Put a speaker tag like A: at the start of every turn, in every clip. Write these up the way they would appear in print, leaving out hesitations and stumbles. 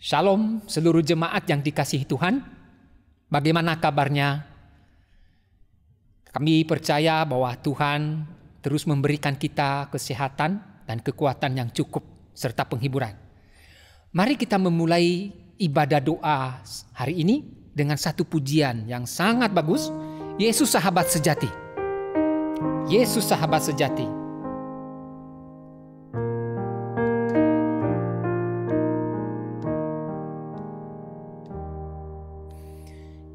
A: Shalom seluruh jemaat yang dikasihi Tuhan. Bagaimana kabarnya? Kami percaya bahwa Tuhan terus memberikan kita kesehatan dan kekuatan yang cukup serta penghiburan. Mari kita memulai ibadah doa hari ini dengan satu pujian yang sangat bagus. Yesus sahabat sejati. Yesus sahabat sejati.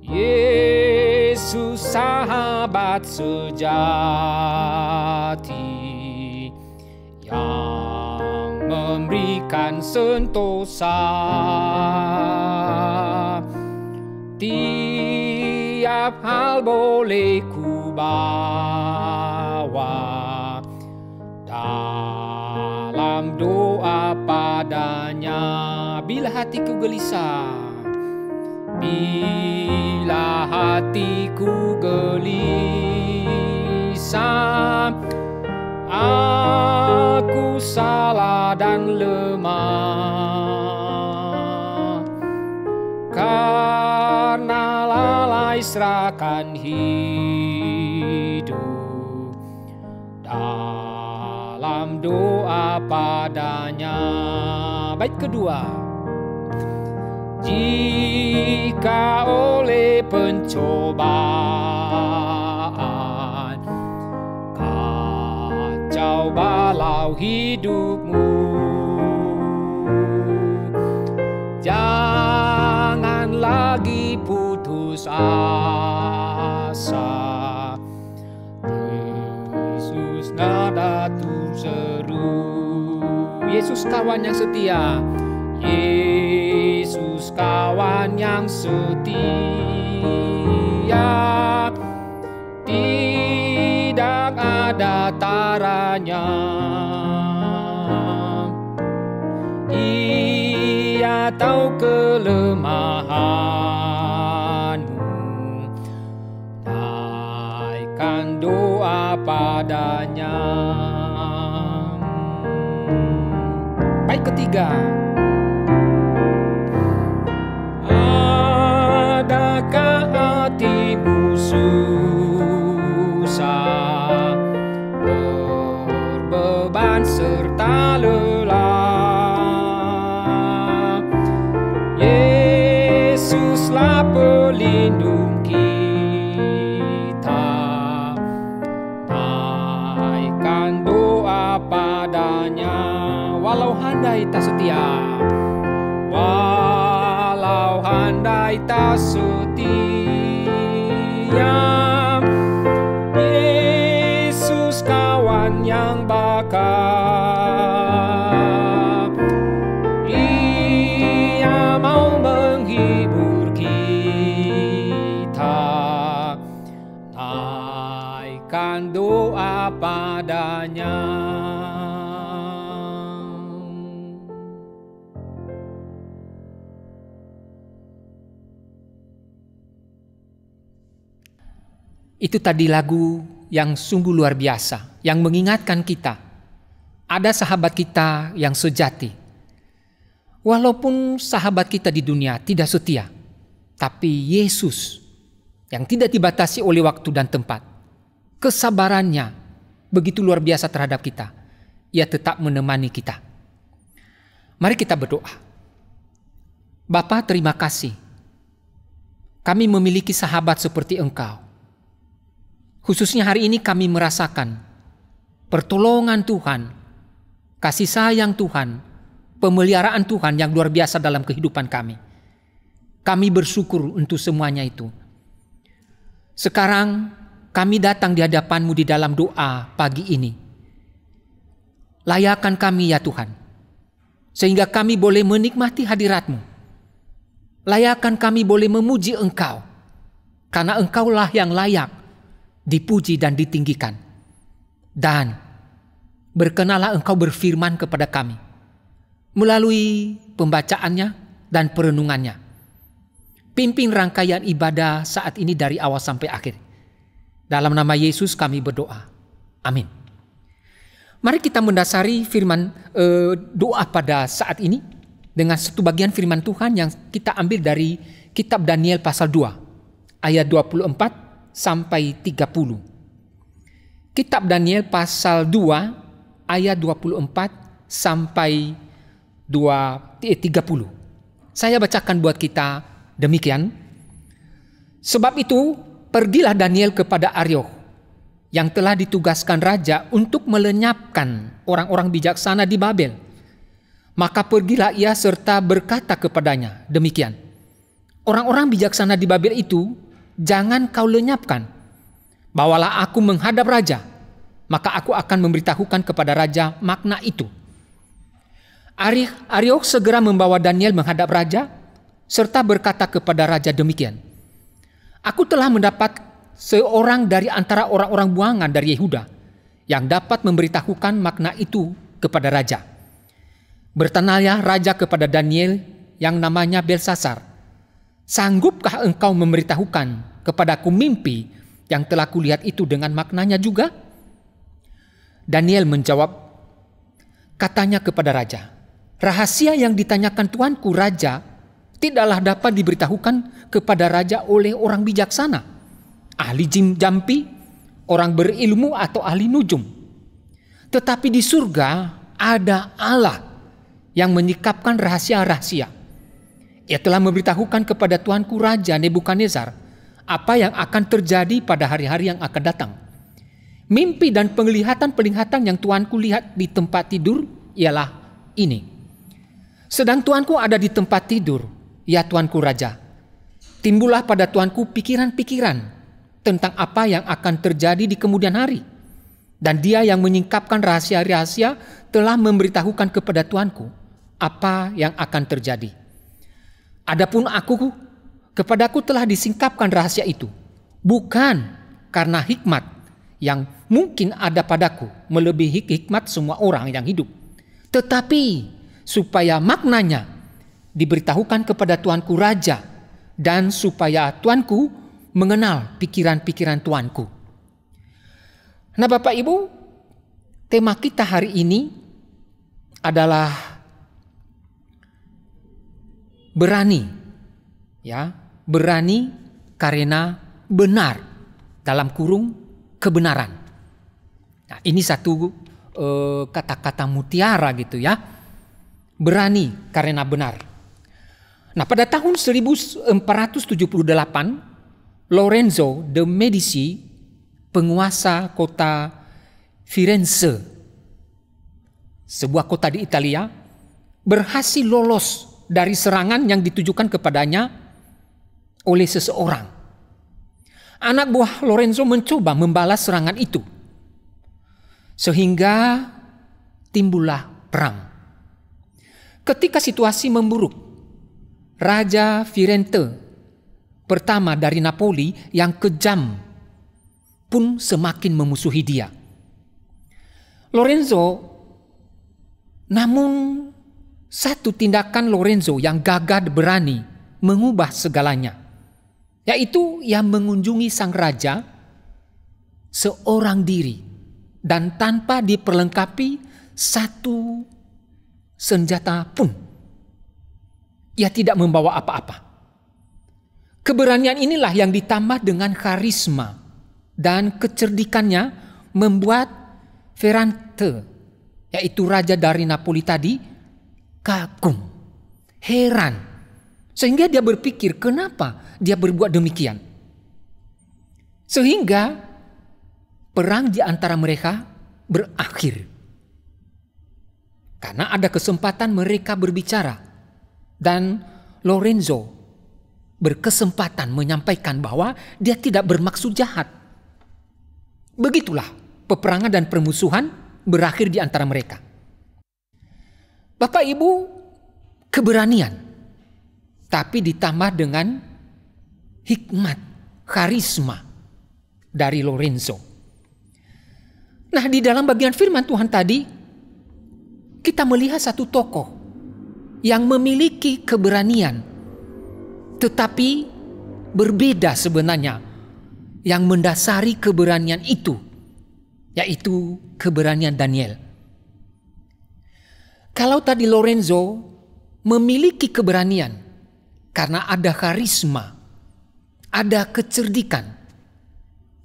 A: Yesus sahabat sejati yang memberikan sentosa, tiap hal boleh ku bawa dalam doa padanya. Bila hatiku gelisah, bila hatiku gelisah, aku salah dan lemah, karena lalai serahkan hidup dalam doa padanya. Bait kedua. Jika oleh pencobaan kacau balau hidupmu, jangan lagi putus asa. Yesus nada tu seru. Yesus kawan yang setia. Yesus kawan yang setia, tidak ada taranya. Ia tahu kelemahanmu, naikkan doa padanya. Bait ketiga. Adakah hatimu susah, berbeban serta lelah? Yesuslah pelindung kita, naikkan doa padanya. Walau handai tak setia, walau handai tak setia, Yesus kawan yang bakar. Ia mau menghibur kita, naikkan doa padanya. Itu tadi lagu yang sungguh luar biasa, yang mengingatkan kita, ada sahabat kita yang sejati. Walaupun sahabat kita di dunia tidak setia, tapi Yesus yang tidak dibatasi oleh waktu dan tempat, kesabarannya begitu luar biasa terhadap kita. Ia tetap menemani kita. Mari kita berdoa. Bapa, terima kasih. Kami memiliki sahabat seperti Engkau. Khususnya hari ini kami merasakan pertolongan Tuhan, kasih sayang Tuhan, pemeliharaan Tuhan yang luar biasa dalam kehidupan kami. Kami bersyukur untuk semuanya itu. Sekarang kami datang di hadapan-Mu di dalam doa pagi ini. Layakkan kami ya Tuhan, sehingga kami boleh menikmati hadirat-Mu. Layakkan kami boleh memuji Engkau, karena Engkaulah yang layak dipuji dan ditinggikan. Dan berkenalah Engkau berfirman kepada kami melalui pembacaannya dan perenungannya. Pimpin rangkaian ibadah saat ini dari awal sampai akhir. Dalam nama Yesus kami berdoa. Amin. Mari kita mendasari firman doa pada saat ini dengan satu bagian firman Tuhan yang kita ambil dari kitab Daniel pasal 2 ayat 24 sampai 30. Kitab Daniel pasal 2 ayat 24 sampai 30. Saya bacakan buat kita demikian. Sebab itu pergilah Daniel kepada Arioch yang telah ditugaskan raja untuk melenyapkan orang-orang bijaksana di Babel. Maka pergilah ia serta berkata kepadanya demikian. Orang-orang bijaksana di Babel itu jangan kau lenyapkan. Bawalah aku menghadap raja, maka aku akan memberitahukan kepada raja makna itu. Arioch segera membawa Daniel menghadap raja, serta berkata kepada raja demikian. Aku telah mendapat seorang dari antara orang-orang buangan dari Yehuda yang dapat memberitahukan makna itu kepada raja. Bertanyalah raja kepada Daniel yang namanya Belsasar, sanggupkah engkau memberitahukan kepadaku mimpi yang telah kulihat itu dengan maknanya juga? Daniel menjawab, katanya kepada raja, rahasia yang ditanyakan tuanku raja tidaklah dapat diberitahukan kepada raja oleh orang bijaksana, ahli jampi, orang berilmu atau ahli nujum. Tetapi di surga ada Allah yang menyikapkan rahasia-rahasia. Ia telah memberitahukan kepada tuanku Raja Nebukadnezar apa yang akan terjadi pada hari-hari yang akan datang. Mimpi dan penglihatan-penglihatan yang tuanku lihat di tempat tidur ialah ini. Sedang tuanku ada di tempat tidur, ya tuanku Raja. Timbullah pada tuanku pikiran-pikiran tentang apa yang akan terjadi di kemudian hari. Dan dia yang menyingkapkan rahasia-rahasia telah memberitahukan kepada tuanku apa yang akan terjadi. Adapun kepadaku telah disingkapkan rahasia itu, bukan karena hikmat yang mungkin ada padaku melebihi hikmat semua orang yang hidup, tetapi supaya maknanya diberitahukan kepada tuanku Raja dan supaya tuanku mengenal pikiran-pikiran tuanku. Nah Bapak Ibu, tema kita hari ini adalah berani, ya, berani karena benar, dalam kurung kebenaran. Nah, ini satu kata-kata mutiara gitu ya, berani karena benar. Nah, pada tahun 1478, Lorenzo de Medici, penguasa kota Firenze, sebuah kota di Italia, berhasil lolos dari serangan yang ditujukan kepadanya oleh seseorang. Anak buah Lorenzo mencoba membalas serangan itu, sehingga timbullah perang. Ketika situasi memburuk, Raja Firenze pertama dari Napoli yang kejam pun semakin memusuhi dia. Lorenzo, namun satu tindakan Lorenzo yang gagah berani mengubah segalanya, yaitu ia mengunjungi sang raja seorang diri dan tanpa diperlengkapi satu senjata pun. Ia tidak membawa apa-apa. Keberanian inilah yang ditambah dengan karisma dan kecerdikannya membuat Ferrante, yaitu raja dari Napoli tadi, kagum, heran, sehingga dia berpikir kenapa dia berbuat demikian. Sehingga perang di antara mereka berakhir. Karena ada kesempatan mereka berbicara dan Lorenzo berkesempatan menyampaikan bahwa dia tidak bermaksud jahat. Begitulah peperangan dan permusuhan berakhir di antara mereka. Bapak Ibu, keberanian, tapi ditambah dengan hikmat, karisma dari Lorenzo. Nah, di dalam bagian firman Tuhan tadi, kita melihat satu tokoh yang memiliki keberanian, tetapi berbeda sebenarnya yang mendasari keberanian itu, yaitu keberanian Daniel. Kalau tadi Lorenzo memiliki keberanian karena ada karisma, ada kecerdikan.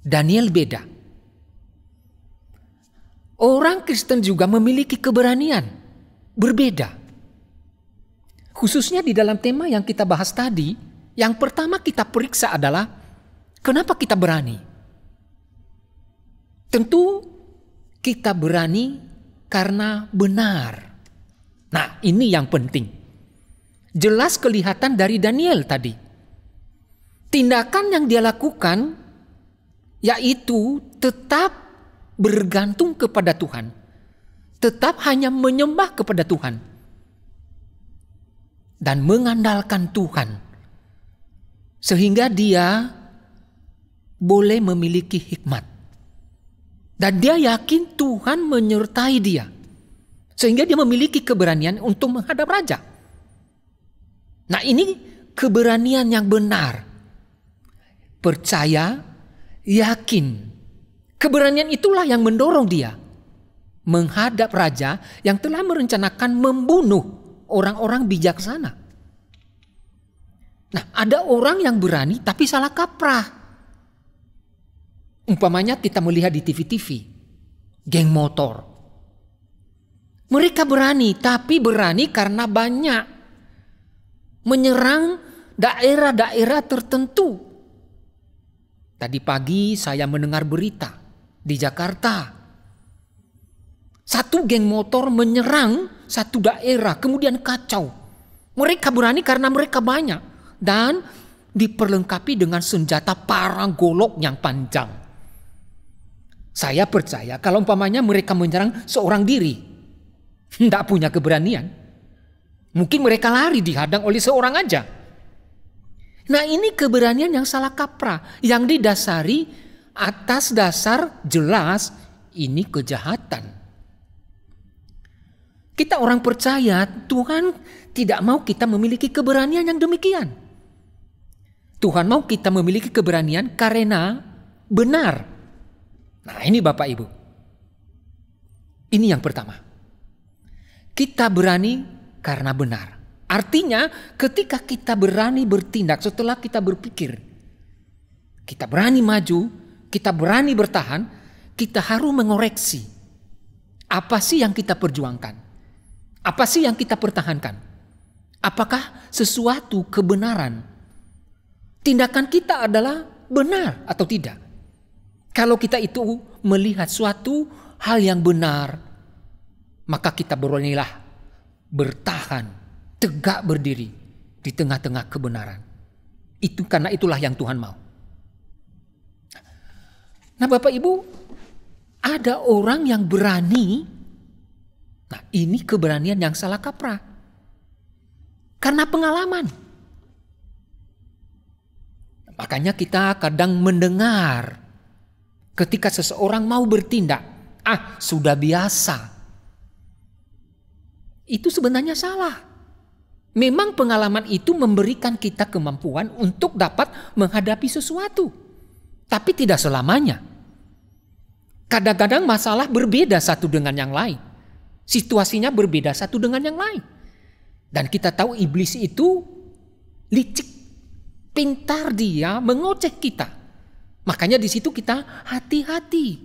A: Daniel beda. Orang Kristen juga memiliki keberanian, berbeda. Khususnya di dalam tema yang kita bahas tadi, yang pertama kita periksa adalah kenapa kita berani. Tentu kita berani karena benar. Nah, ini yang penting. Jelas kelihatan dari Daniel tadi. Tindakan yang dia lakukan yaitu tetap bergantung kepada Tuhan. Tetap hanya menyembah kepada Tuhan. Dan mengandalkan Tuhan. Sehingga dia boleh memiliki hikmat. Dan dia yakin Tuhan menyertai dia. Sehingga dia memiliki keberanian untuk menghadap raja. Nah, ini keberanian yang benar. Percaya, yakin. Keberanian itulah yang mendorong dia menghadap raja yang telah merencanakan membunuh orang-orang bijaksana. Nah, ada orang yang berani tapi salah kaprah. Umpamanya kita melihat di TV-TV, geng motor. Mereka berani, tapi berani karena banyak menyerang daerah-daerah tertentu. Tadi pagi saya mendengar berita di Jakarta. Satu geng motor menyerang satu daerah, kemudian kacau. Mereka berani karena mereka banyak dan diperlengkapi dengan senjata parang golok yang panjang. Saya percaya kalau umpamanya mereka menyerang seorang diri, tidak punya keberanian. Mungkin mereka lari dihadang oleh seorang aja. Nah, ini keberanian yang salah kaprah, yang didasari atas dasar jelas ini kejahatan. Kita orang percaya Tuhan tidak mau kita memiliki keberanian yang demikian. Tuhan mau kita memiliki keberanian karena benar. Nah, ini Bapak Ibu. Ini yang pertama. Kita berani karena benar. Artinya ketika kita berani bertindak setelah kita berpikir. Kita berani maju, kita berani bertahan, kita harus mengoreksi. Apa sih yang kita perjuangkan? Apa sih yang kita pertahankan? Apakah sesuatu kebenaran? Tindakan kita adalah benar atau tidak? Kalau kita itu melihat suatu hal yang benar, maka kita beranilah bertahan, tegak berdiri di tengah-tengah kebenaran. Itu karena itulah yang Tuhan mau. Nah, Bapak Ibu, ada orang yang berani. Nah, ini keberanian yang salah kaprah. Karena pengalaman. Makanya kita kadang mendengar ketika seseorang mau bertindak, sudah biasa. Itu sebenarnya salah. Memang pengalaman itu memberikan kita kemampuan untuk dapat menghadapi sesuatu. Tapi tidak selamanya. Kadang-kadang masalah berbeda satu dengan yang lain. Situasinya berbeda satu dengan yang lain. Dan kita tahu iblis itu licik. Pintar dia mengoceh kita. Makanya di situ kita hati-hati.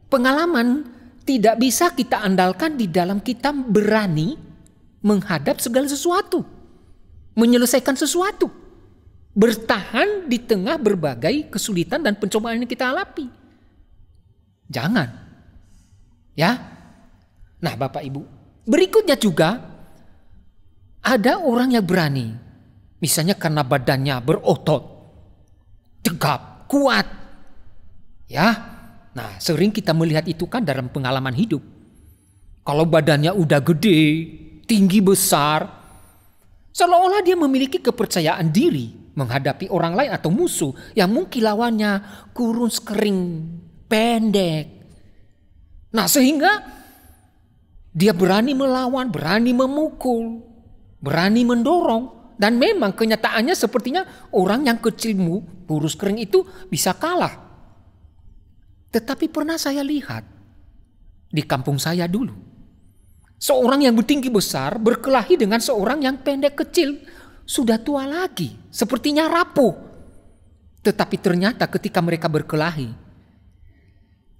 A: Pengalaman tidak bisa kita andalkan di dalam kita berani menghadap segala sesuatu. Menyelesaikan sesuatu. Bertahan di tengah berbagai kesulitan dan pencobaan yang kita hadapi. Jangan. Ya. Nah, Bapak Ibu, berikutnya juga ada orang yang berani. Misalnya karena badannya berotot, tegap, kuat. Ya. Nah, sering kita melihat itu kan dalam pengalaman hidup. Kalau badannya udah gede, tinggi besar, seolah-olah dia memiliki kepercayaan diri menghadapi orang lain atau musuh yang mungkin lawannya kurus kering, pendek. Nah, sehingga dia berani melawan, berani memukul, berani mendorong. Dan memang kenyataannya sepertinya orang yang kecilmu, kurus kering itu bisa kalah. Tetapi pernah saya lihat di kampung saya dulu. Seorang yang bertinggi besar berkelahi dengan seorang yang pendek kecil, sudah tua lagi, sepertinya rapuh. Tetapi ternyata ketika mereka berkelahi,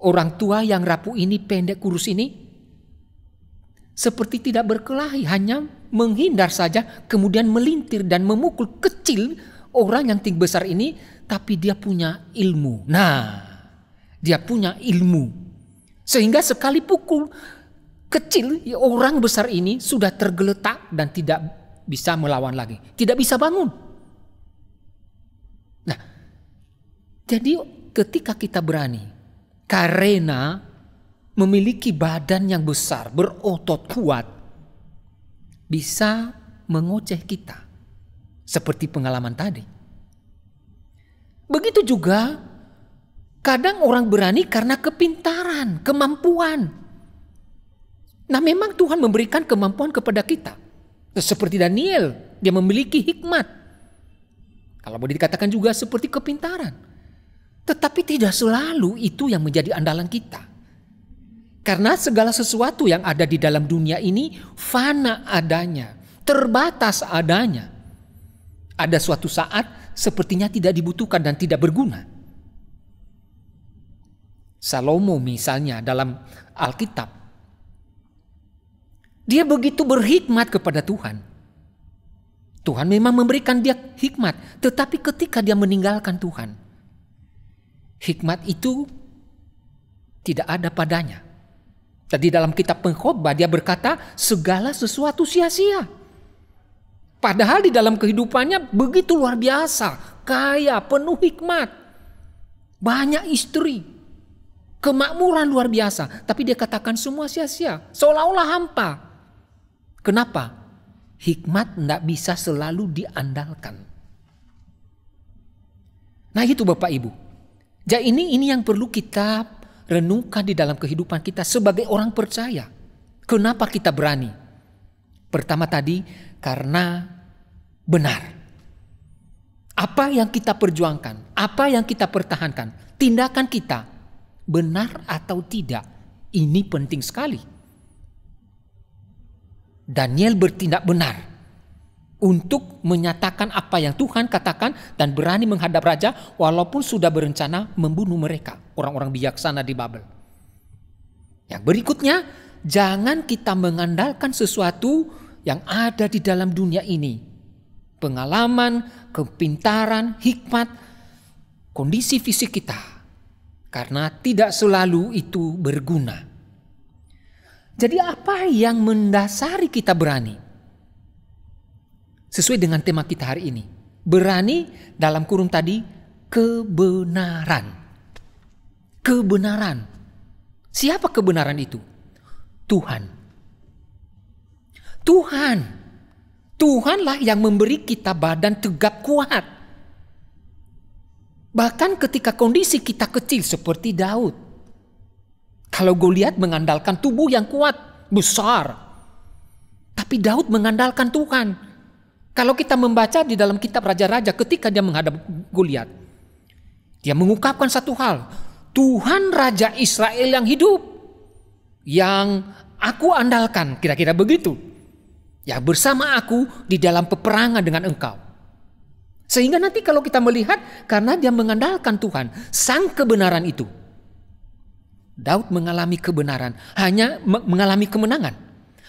A: orang tua yang rapuh ini, pendek kurus ini, seperti tidak berkelahi, hanya menghindar saja, kemudian melintir dan memukul kecil orang yang tinggi besar ini, tapi dia punya ilmu. Nah, dia punya ilmu. Sehingga sekali pukul kecil, orang besar ini sudah tergeletak dan tidak bisa melawan lagi. Tidak bisa bangun. Nah, jadi ketika kita berani, karena memiliki badan yang besar, berotot kuat, bisa mengoceh kita. Seperti pengalaman tadi. Begitu juga kadang orang berani karena kepintaran, kemampuan. Nah, memang Tuhan memberikan kemampuan kepada kita. Seperti Daniel, dia memiliki hikmat. Kalau boleh dikatakan juga seperti kepintaran. Tetapi tidak selalu itu yang menjadi andalan kita. Karena segala sesuatu yang ada di dalam dunia ini fana adanya, terbatas adanya. Ada suatu saat sepertinya tidak dibutuhkan dan tidak berguna. Salomo misalnya dalam Alkitab, dia begitu berhikmat kepada Tuhan. Tuhan memang memberikan dia hikmat, tetapi ketika dia meninggalkan Tuhan, hikmat itu tidak ada padanya. Tadi dalam kitab Pengkhotbah dia berkata segala sesuatu sia-sia. Padahal di dalam kehidupannya begitu luar biasa, kaya, penuh hikmat, banyak istri, kemakmuran luar biasa. Tapi dia katakan semua sia-sia, seolah-olah hampa. Kenapa? Hikmat tidak bisa selalu diandalkan. Nah itu Bapak Ibu. Jadi ini yang perlu kita renungkan di dalam kehidupan kita sebagai orang percaya. Kenapa kita berani? Pertama tadi karena benar. Apa yang kita perjuangkan, apa yang kita pertahankan, tindakan kita benar atau tidak, ini penting sekali. Daniel bertindak benar untuk menyatakan apa yang Tuhan katakan dan berani menghadap raja walaupun sudah berencana membunuh mereka, orang-orang bijaksana di Babel. Yang berikutnya, jangan kita mengandalkan sesuatu yang ada di dalam dunia ini. Pengalaman, kepintaran, hikmat, kondisi fisik kita. Karena tidak selalu itu berguna. Jadi apa yang mendasari kita berani? Sesuai dengan tema kita hari ini. Berani dalam kurung tadi kebenaran. Kebenaran. Siapa kebenaran itu? Tuhan. Tuhan. Tuhanlah yang memberi kita badan tegap kuat. Bahkan ketika kondisi kita kecil seperti Daud. Kalau Goliat mengandalkan tubuh yang kuat, besar. Tapi Daud mengandalkan Tuhan. Kalau kita membaca di dalam kitab Raja-Raja ketika dia menghadap Goliat, dia mengungkapkan satu hal. Tuhan Raja Israel yang hidup, yang aku andalkan, kira-kira begitu. Yang bersama aku di dalam peperangan dengan engkau. Sehingga nanti kalau kita melihat, karena dia mengandalkan Tuhan, sang kebenaran itu. Daud mengalami kebenaran, hanya mengalami kemenangan,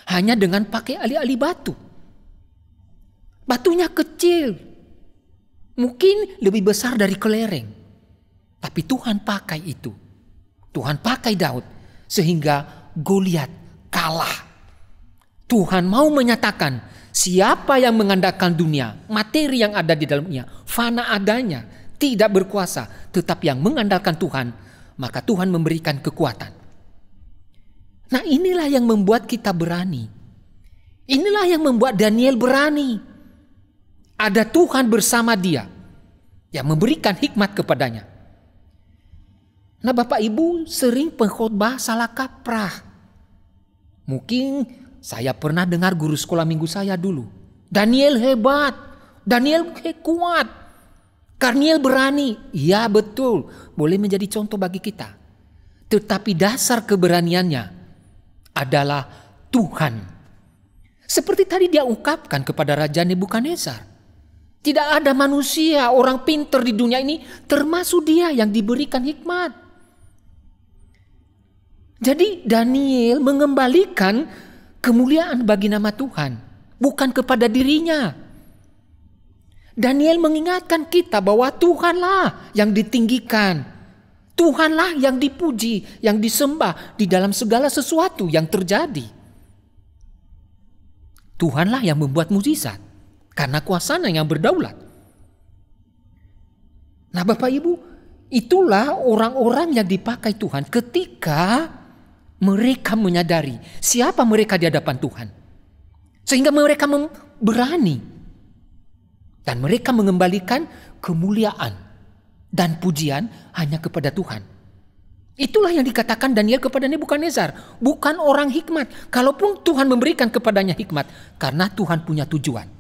A: hanya dengan pakai alih-alih batu. Batunya kecil, mungkin lebih besar dari kelereng. Tapi Tuhan pakai itu. Tuhan pakai Daud, sehingga Goliat kalah. Tuhan mau menyatakan, siapa yang mengandalkan dunia, materi yang ada di dalamnya, fana adanya, tidak berkuasa. Tetapi yang mengandalkan Tuhan, maka Tuhan memberikan kekuatan. Nah inilah yang membuat kita berani. Inilah yang membuat Daniel berani. Ada Tuhan bersama dia yang memberikan hikmat kepadanya. Nah Bapak Ibu sering pengkhotbah salah kaprah. Mungkin saya pernah dengar guru sekolah minggu saya dulu. Daniel hebat, Daniel kuat. Daniel berani, ya betul, boleh menjadi contoh bagi kita. Tetapi dasar keberaniannya adalah Tuhan. Seperti tadi dia ungkapkan kepada Raja Nebukadnezar. Tidak ada manusia, orang pintar di dunia ini, termasuk dia yang diberikan hikmat. Jadi Daniel mengembalikan kemuliaan bagi nama Tuhan, bukan kepada dirinya. Daniel mengingatkan kita bahwa Tuhanlah yang ditinggikan. Tuhanlah yang dipuji, yang disembah di dalam segala sesuatu yang terjadi. Tuhanlah yang membuat mukjizat karena kuasanya yang berdaulat. Nah Bapak Ibu, itulah orang-orang yang dipakai Tuhan ketika mereka menyadari siapa mereka di hadapan Tuhan. Sehingga mereka berani dan mereka mengembalikan kemuliaan dan pujian hanya kepada Tuhan. Itulah yang dikatakan Daniel kepada Nebukadnezar. Bukan orang hikmat. Kalaupun Tuhan memberikan kepadanya hikmat. Karena Tuhan punya tujuan.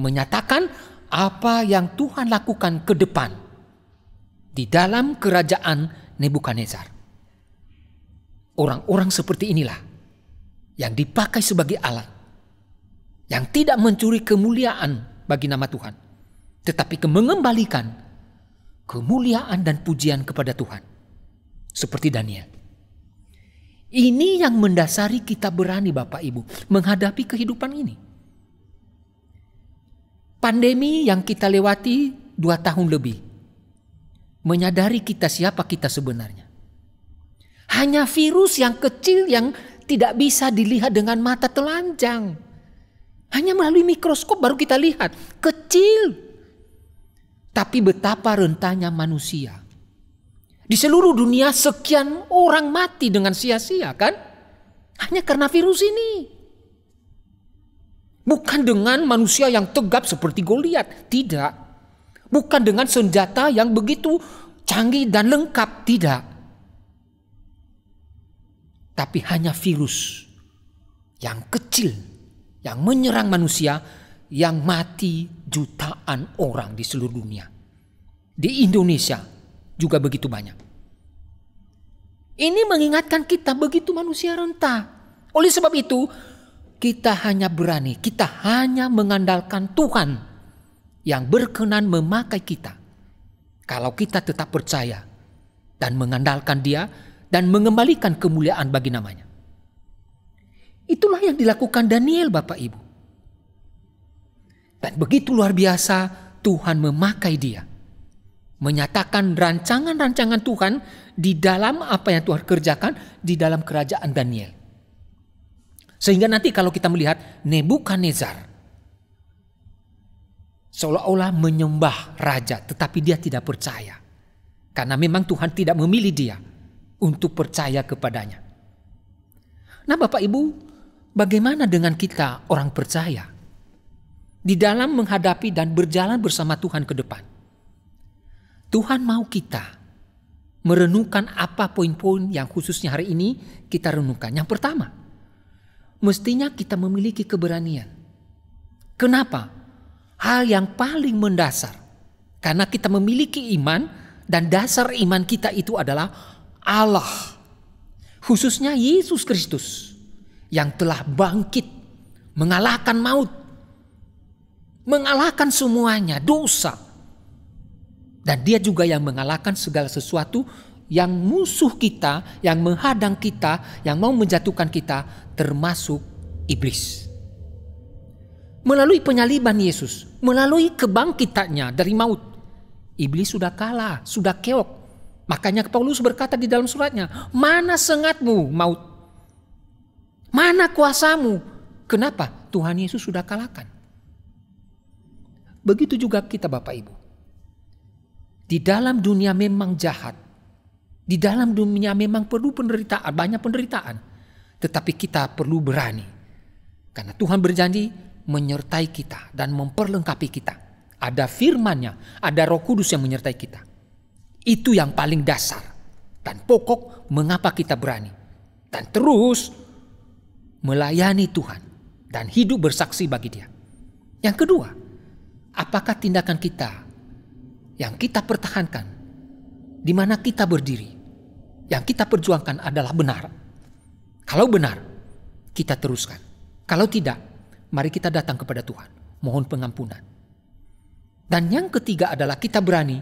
A: Menyatakan apa yang Tuhan lakukan ke depan. Di dalam kerajaan Nebukadnezar. Orang-orang seperti inilah. Yang dipakai sebagai alat. Yang tidak mencuri kemuliaan bagi nama Tuhan. Tetapi mengembalikan kemuliaan dan pujian kepada Tuhan. Seperti Daniel. Ini yang mendasari kita berani Bapak Ibu menghadapi kehidupan ini. Pandemi yang kita lewati 2 tahun lebih. Menyadari kita siapa kita sebenarnya. Hanya virus yang kecil yang tidak bisa dilihat dengan mata telanjang. Hanya melalui mikroskop baru kita lihat. Kecil. Tapi betapa rentannya manusia. Di seluruh dunia sekian orang mati dengan sia-sia kan? Hanya karena virus ini. Bukan dengan manusia yang tegap seperti Goliat. Tidak. Bukan dengan senjata yang begitu canggih dan lengkap. Tidak. Tapi hanya virus yang kecil. Yang menyerang manusia. Yang mati jutaan orang di seluruh dunia. Di Indonesia juga begitu banyak. Ini mengingatkan kita begitu manusia renta. Oleh sebab itu, kita hanya berani, kita hanya mengandalkan Tuhan yang berkenan memakai kita. Kalau kita tetap percaya dan mengandalkan Dia dan mengembalikan kemuliaan bagi namanya. Itulah yang dilakukan Daniel Bapak Ibu. Dan begitu luar biasa Tuhan memakai dia. Menyatakan rancangan-rancangan Tuhan di dalam apa yang Tuhan kerjakan di dalam kerajaan Daniel. Sehingga nanti kalau kita melihat Nebukadnezar seolah-olah menyembah raja, tetapi dia tidak percaya. Karena memang Tuhan tidak memilih dia untuk percaya kepadanya. Nah Bapak Ibu, bagaimana dengan kita orang percaya? Di dalam menghadapi dan berjalan bersama Tuhan ke depan. Tuhan mau kita merenungkan apa poin-poin yang khususnya hari ini kita renungkan. Yang pertama, mestinya kita memiliki keberanian. Kenapa? Hal yang paling mendasar. Karena kita memiliki iman dan dasar iman kita itu adalah Allah. Khususnya Yesus Kristus yang telah bangkit, mengalahkan maut, mengalahkan semuanya, dosa. Dan dia juga yang mengalahkan segala sesuatu yang musuh kita, yang menghadang kita, yang mau menjatuhkan kita, termasuk iblis. Melalui penyaliban Yesus, melalui kebangkitannya dari maut, iblis sudah kalah, sudah keok. Makanya Paulus berkata di dalam suratnya, mana sengatmu maut? Mana kuasamu? Kenapa? Tuhan Yesus sudah kalahkan. Begitu juga kita Bapak Ibu. Di dalam dunia memang jahat. Di dalam dunia memang perlu penderitaan, banyak penderitaan. Tetapi kita perlu berani. Karena Tuhan berjanji menyertai kita dan memperlengkapi kita. Ada firman-Nya, ada Roh Kudus yang menyertai kita. Itu yang paling dasar dan pokok mengapa kita berani. Dan terus melayani Tuhan dan hidup bersaksi bagi Dia. Yang kedua, apakah tindakan kita yang kita pertahankan, di mana kita berdiri, yang kita perjuangkan adalah benar? Kalau benar, kita teruskan. Kalau tidak, mari kita datang kepada Tuhan, mohon pengampunan. Dan yang ketiga adalah kita berani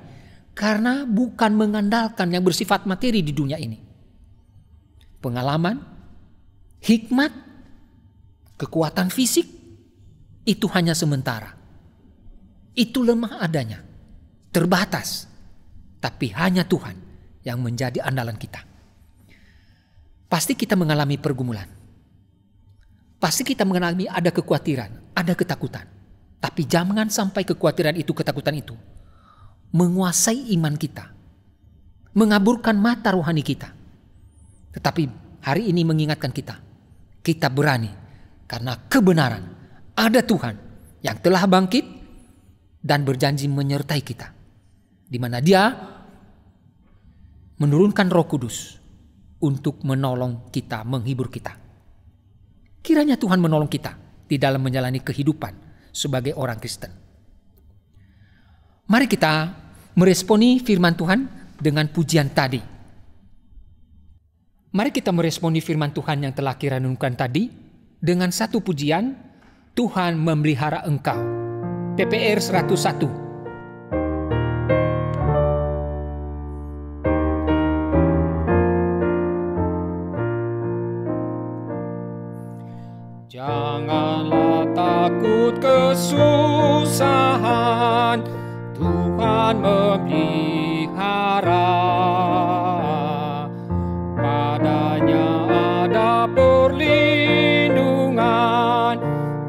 A: karena bukan mengandalkan yang bersifat materi di dunia ini. Pengalaman, hikmat, kekuatan fisik, itu hanya sementara. Itu lemah adanya, terbatas. Tapi hanya Tuhan yang menjadi andalan kita. Pasti kita mengalami pergumulan. Pasti kita mengalami ada kekhawatiran, ada ketakutan. Tapi jangan sampai kekhawatiran itu, ketakutan itu menguasai iman kita, mengaburkan mata rohani kita. Tetapi hari ini mengingatkan kita berani karena kebenaran. Ada Tuhan yang telah bangkit dan berjanji menyertai kita, di mana Dia menurunkan Roh Kudus untuk menolong kita, menghibur kita. Kiranya Tuhan menolong kita di dalam menjalani kehidupan sebagai orang Kristen. Mari kita meresponi firman Tuhan dengan pujian tadi. Mari kita meresponi firman Tuhan yang telah kita renungkan tadi dengan satu pujian, Tuhan memelihara engkau. PPR 101. Janganlah takut kesusahan, Tuhan memelihara. Padanya ada perlindungan,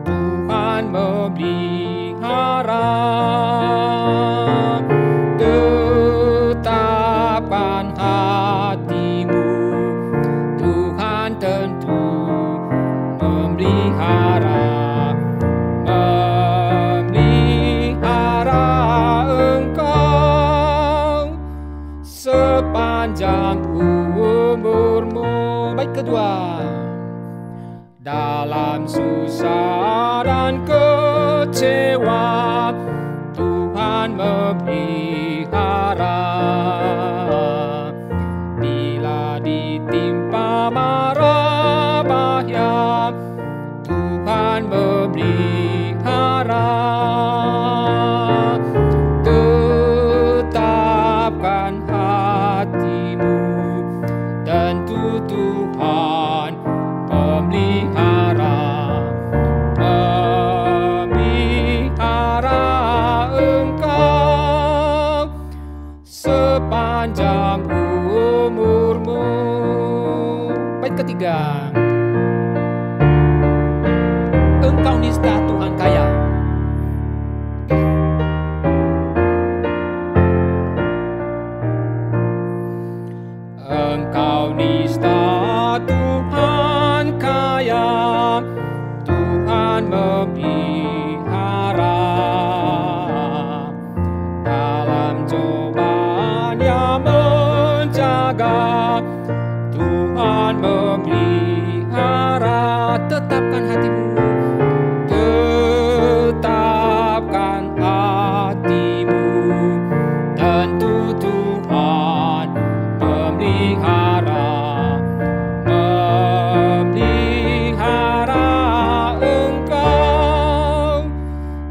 A: Tuhan memelihara. Tetapkan hatimu, Tuhan tentu memelihara engkau sepanjang umurmu. Baik, kedua, dalam susah dan kecewa Tuhan memelihara. Bila ditimpa mara bahaya Tuhan memelihara. Tetapkan hatimu, tentu Tuhan memelihara. Memelihara engkau sepanjang umurmu. Bait ketiga, engkau nista Tuhan kaya. Engkau nista Tuhan kaya, Tuhan memelihara. Dalam cobaan yang menjaga, Tuhan memelihara. Tetapkan hatimu, tetapkan hatimu, tentu Tuhan memelihara. Memelihara engkau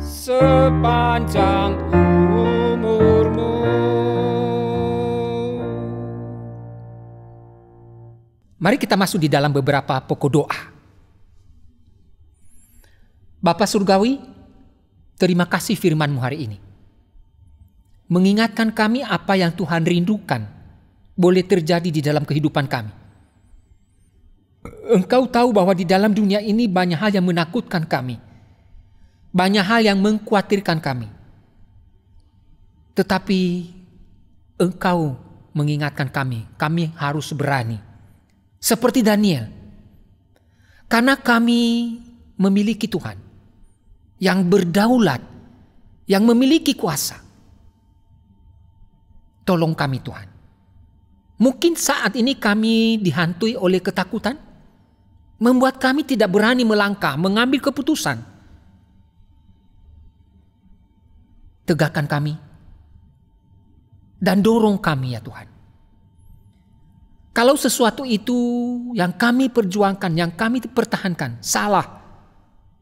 A: sepanjang umurmu. Mari kita masuk di dalam beberapa pokok doa. Bapa Surgawi, terima kasih firman-Mu hari ini. Mengingatkan kami apa yang Tuhan rindukan boleh terjadi di dalam kehidupan kami. Engkau tahu bahwa di dalam dunia ini banyak hal yang menakutkan kami. Banyak hal yang mengkhawatirkan kami. Tetapi Engkau mengingatkan kami harus berani. Seperti Daniel. Karena kami memiliki Tuhan yang berdaulat, yang memiliki kuasa. Tolong kami Tuhan. Mungkin saat ini kami dihantui oleh ketakutan, membuat kami tidak berani melangkah, mengambil keputusan. Tegakkan kami dan dorong kami ya Tuhan. Kalau sesuatu itu yang kami perjuangkan, yang kami pertahankan salah,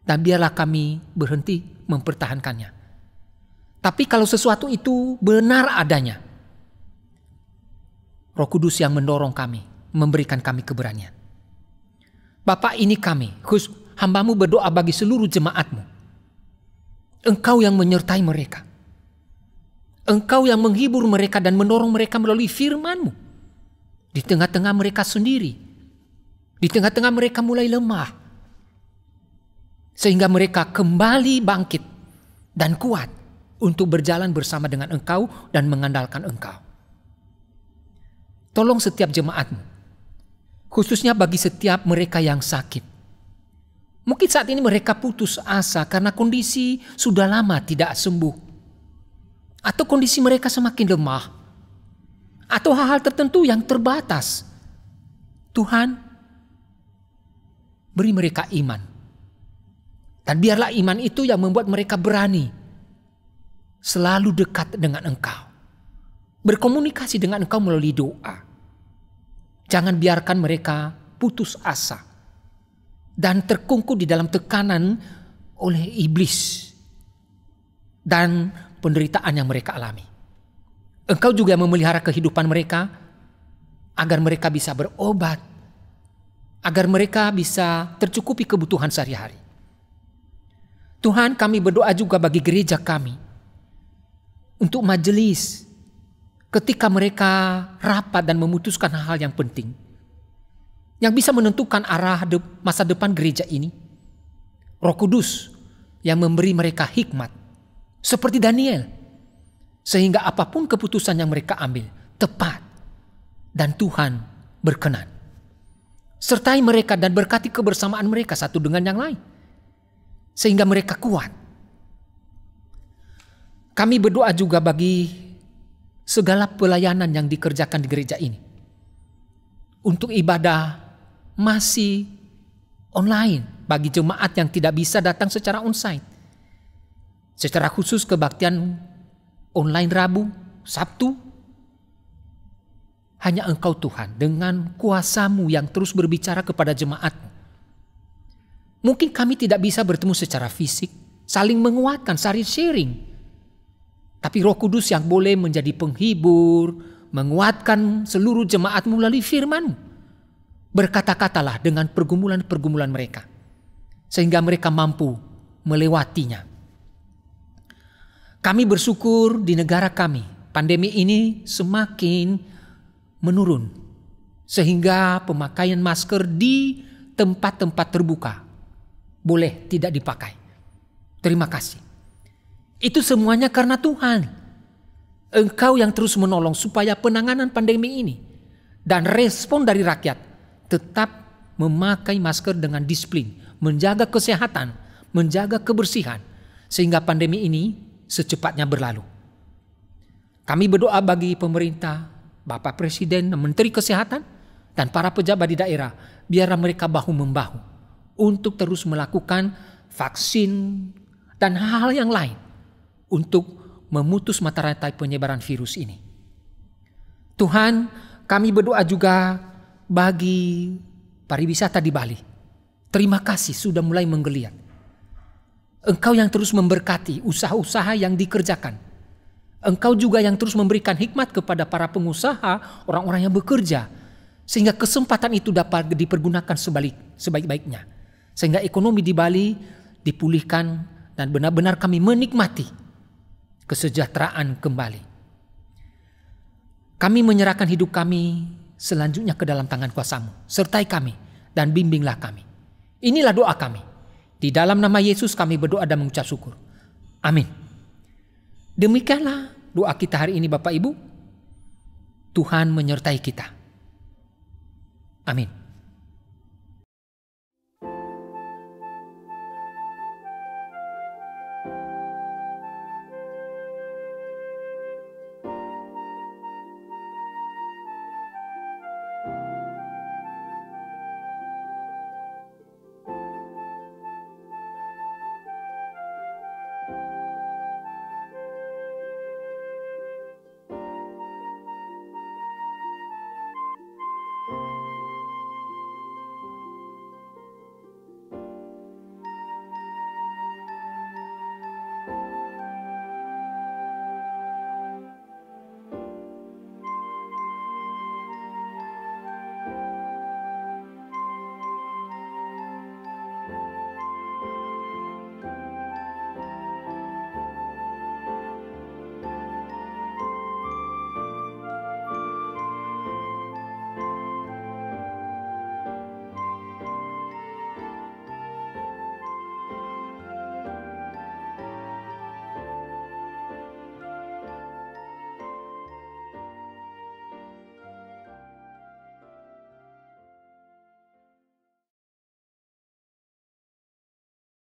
A: dan biarlah kami berhenti mempertahankannya. Tapi kalau sesuatu itu benar adanya, Roh Kudus yang mendorong kami, memberikan kami keberanian. Bapa, ini kami, hamba-Mu berdoa bagi seluruh jemaat-Mu. Engkau yang menyertai mereka. Engkau yang menghibur mereka dan mendorong mereka melalui firman-Mu. Di tengah-tengah mereka sendiri. Di tengah-tengah mereka mulai lemah. Sehingga mereka kembali bangkit dan kuat untuk berjalan bersama dengan Engkau dan mengandalkan Engkau. Tolong setiap jemaat-Mu, khususnya bagi setiap mereka yang sakit. Mungkin saat ini mereka putus asa karena kondisi sudah lama tidak sembuh. Atau kondisi mereka semakin lemah. Atau hal-hal tertentu yang terbatas. Tuhan, beri mereka iman. Dan biarlah iman itu yang membuat mereka berani selalu dekat dengan Engkau. Berkomunikasi dengan Engkau melalui doa. Jangan biarkan mereka putus asa dan terkungkung di dalam tekanan oleh iblis dan penderitaan yang mereka alami. Engkau juga memelihara kehidupan mereka agar mereka bisa berobat, agar mereka bisa tercukupi kebutuhan sehari-hari. Tuhan, kami berdoa juga bagi gereja kami untuk majelis ketika mereka rapat dan memutuskan hal-hal yang penting yang bisa menentukan arah masa depan gereja ini. Roh Kudus yang memberi mereka hikmat seperti Daniel, sehingga apapun keputusan yang mereka ambil tepat dan Tuhan berkenan. Sertai mereka dan berkati kebersamaan mereka satu dengan yang lain, sehingga mereka kuat. Kami berdoa juga bagi segala pelayanan yang dikerjakan di gereja ini. Untuk ibadah masih online bagi jemaat yang tidak bisa datang secara onsite. Secara khusus kebaktian online Rabu, Sabtu. Hanya Engkau Tuhan dengan kuasa-Mu yang terus berbicara kepada jemaat-Mu. Mungkin kami tidak bisa bertemu secara fisik, saling menguatkan, saling sharing. Tapi Roh Kudus yang boleh menjadi penghibur, menguatkan seluruh jemaat-Mu melalui firman-Mu. Berkata-katalah dengan pergumulan-pergumulan mereka, sehingga mereka mampu melewatinya. Kami bersyukur di negara kami, pandemi ini semakin menurun. Sehingga pemakaian masker di tempat-tempat terbuka boleh tidak dipakai. Terima kasih. Itu semuanya karena Tuhan. Engkau yang terus menolong supaya penanganan pandemi ini dan respon dari rakyat tetap memakai masker dengan disiplin, menjaga kesehatan, menjaga kebersihan, sehingga pandemi ini secepatnya berlalu. Kami berdoa bagi pemerintah, Bapak Presiden, Menteri Kesehatan, dan para pejabat di daerah, biarlah mereka bahu-membahu untuk terus melakukan vaksin dan hal-hal yang lain untuk memutus mata rantai penyebaran virus ini. Tuhan, kami berdoa juga bagi pariwisata di Bali. Terima kasih sudah mulai menggeliat. Engkau yang terus memberkati usaha-usaha yang dikerjakan. Engkau juga yang terus memberikan hikmat kepada para pengusaha, orang-orang yang bekerja. Sehingga kesempatan itu dapat dipergunakan sebaik-baiknya. Sehingga ekonomi di Bali dipulihkan dan benar-benar kami menikmati kesejahteraan kembali. Kami menyerahkan hidup kami selanjutnya ke dalam tangan kuasa-Mu. Sertai kami dan bimbinglah kami. Inilah doa kami. Di dalam nama Yesus kami berdoa dan mengucap syukur. Amin. Demikianlah doa kita hari ini Bapak Ibu. Tuhan menyertai kita. Amin.